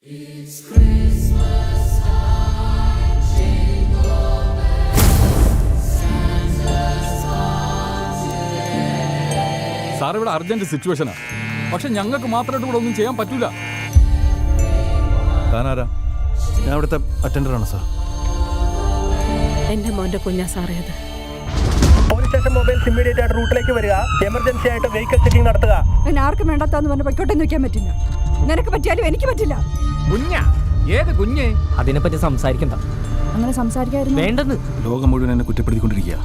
Sir ഇവിടെ urgent സിറ്റുവേഷനാണ്, പക്ഷെ ഞങ്ങൾക്ക് മാത്രമായിട്ട് ഇവിടെ ഒന്നും ചെയ്യാൻ പറ്റൂല. താനാരാ? ഞാൻ അവിടുത്തെ അറ്റൻഡറാണ് സാർ. എന്റെ മോന്റെ കുഞ്ഞാ സാറേ അത്. പോലീസ് സ്റ്റേഷൻ മൊബൈൽസ് ഇമ്മീഡിയറ്റ് ആയിട്ട് റൂട്ടിലേക്ക് വരിക. എമർജൻസി ആയിട്ട് വെഹിക്കിൾ ചെക്കിംഗ് നടത്തുക. പിന്നെ ആർക്കും വേണ്ടാത്താന്ന് പറഞ്ഞ പൊയ്ക്കോട്ടെ നിൽക്കാൻ പറ്റില്ല. നിനക്ക് പറ്റിയാലും എനിക്ക് പറ്റില്ല. കുഞ്ഞാ? ഏത് കുഞ്ഞ്? അതിനെപ്പറ്റി സംസാരിക്കണ്ട. അങ്ങനെ സംസാരിക്കായിരുന്നു വേണ്ടെന്ന്. ലോകം മുഴുവൻ എന്നെ കുറ്റപ്പെടുത്തിക്കൊണ്ടിരിക്കുക.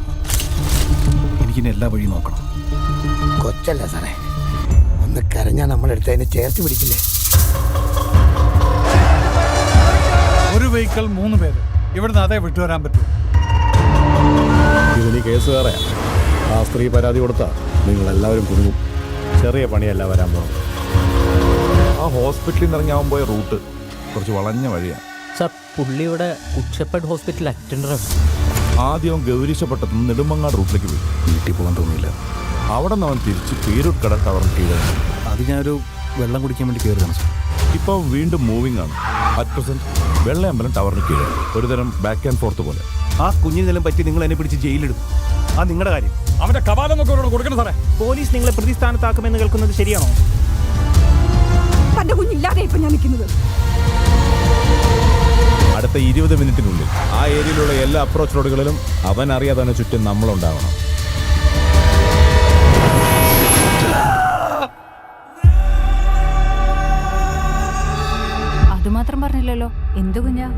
എനിക്കിനി എല്ലാ വഴിയും നോക്കണം. കൊച്ചല്ല സാറേ, ഒന്ന് കരഞ്ഞാൽ നമ്മളെടുത്ത് അതിനെ ചേർത്ത് പിടിക്കില്ലേ? ഒരു വെഹിക്കിൾ 3 പേര് ഇവിടുന്ന് അതേ വിട്ടുവരാൻ പറ്റൂ. ഇതിന് കേസുകാരെ ആ സ്ത്രീ പരാതി കൊടുത്താൽ നിങ്ങളെല്ലാവരും കുടുങ്ങും. ചെറിയ പണിയല്ല വരാൻ പോകും. ആ ഹോസ്പിറ്റലിൽ നിന്ന് ഇറങ്ങാൻ പോയ റൂട്ട് കുറച്ച് വളഞ്ഞ വഴിയാണ്. സാർ, പുള്ളിയുടെ കുക്ഷപ്പേട്ട് ഹോസ്പിറ്റൽ അറ്റൻഡറാണ്. ആദ്യം ഗൗരീശപ്പെട്ടത്തുനിന്ന് നെടുമങ്ങാട് റൂട്ടിലേക്ക് പോയി. വീട്ടിൽ പോകാൻ തോന്നിയില്ല. അവിടെ നിന്ന് അവൻ തിരിച്ച് പേരൂർക്കട ടവറിന് കീഴാണ്. അത് ഞാനൊരു വെള്ളം കുടിക്കാൻ വേണ്ടി കയറുകയാണ് സാർ. ഇപ്പോൾ വീണ്ടും മൂവിംഗ് ആണ്. അറ്റ് പ്രസന്റ് വെള്ളയമ്പലം ടവറിന് കീഴാണ്. ഒരുതരം ബാക്ക് ആൻഡ് ഫോർത്ത് പോലെ. ആ കുഞ്ഞിനെല്ലാം പറ്റി നിങ്ങൾ എന്നെ പിടിച്ച് ജയിലിടും. ആ നിങ്ങളുടെ കാര്യം. അവന്റെ കവാലം ഒക്കെ അവരോട് കൊടുക്കണം സാറേ. പോലീസ് നിങ്ങളെ പ്രതിസ്ഥാനത്താക്കുമെന്ന് കേൾക്കുന്നത് ശരിയാണോ? തന്റെ കുഞ്ഞില്ലാതെ ഇപ്പൊ ഞാൻ നിൽക്കുന്നത്. അടുത്ത 20 മിനിറ്റിനുള്ളിൽ ആ ഏരിയയിലുള്ള എല്ലാ അപ്രോച്ച് റോഡുകളിലും അവൻ അറിയാതെ തന്നെ ചുറ്റും നമ്മളുണ്ടാവണം. അതുമാത്രം പറഞ്ഞില്ലല്ലോ. എന്ത് കുഞ്ഞാ?